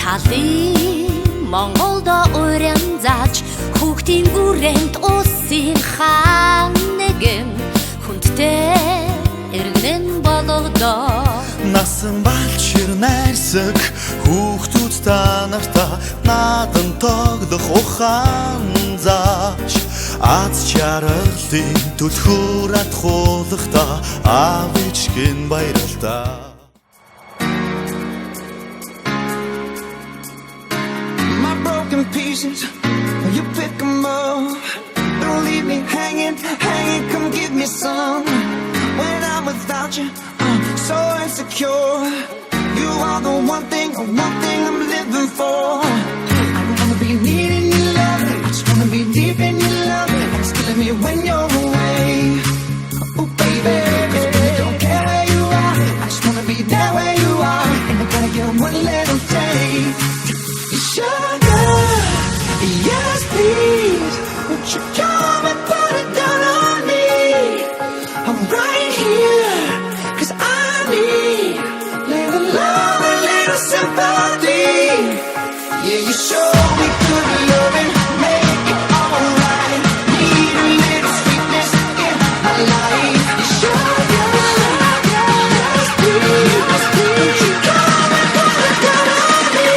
талын Монголдо өрөн зааж хүүхдийн хүрээнд усын хаан нэгэн хүндтэй эргэн болгодоо насан балчир найрсаг хүүхдүүд та нартаа надан тоглох ухаан зааж аз жаргалын түлхүүр атхуулахдаа аав ээжийн баярлалаа. Pieces, you pick 'em up. Don't leave me hanging, hanging. Come give me some. When I'm without you, I'm so insecure. You are the one thing I'm living for. I don't wanna be needing your love. I just wanna be deep in your love. It's killing me when you're away. Oh baby, 'cause I really don't care where you are. I just wanna be there where you are. And I gotta get one little taste. Sugar, yes please, won't you come and put it down on me? I'm right here, 'cause I need little love, a little sympathy. Yeah, you show me good loving, make it alright. Need a little sweetness in my life. You sugar, yes please, won't you come and put it down on me?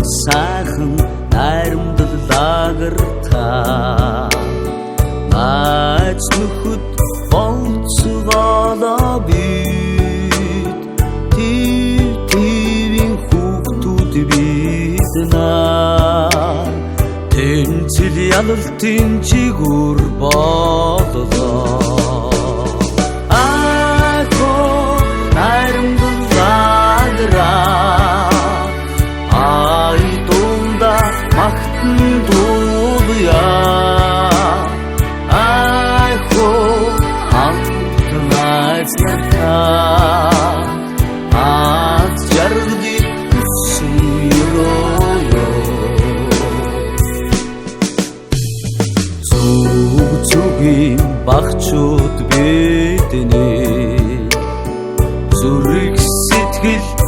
сайхан найрамдал лагартаа найз нөхөд болцгоолоо бид твийн хүүхдүүд бид наа тэнцэл ялалтын чигүр боллоо багчууд бидний зүрх сэтгэл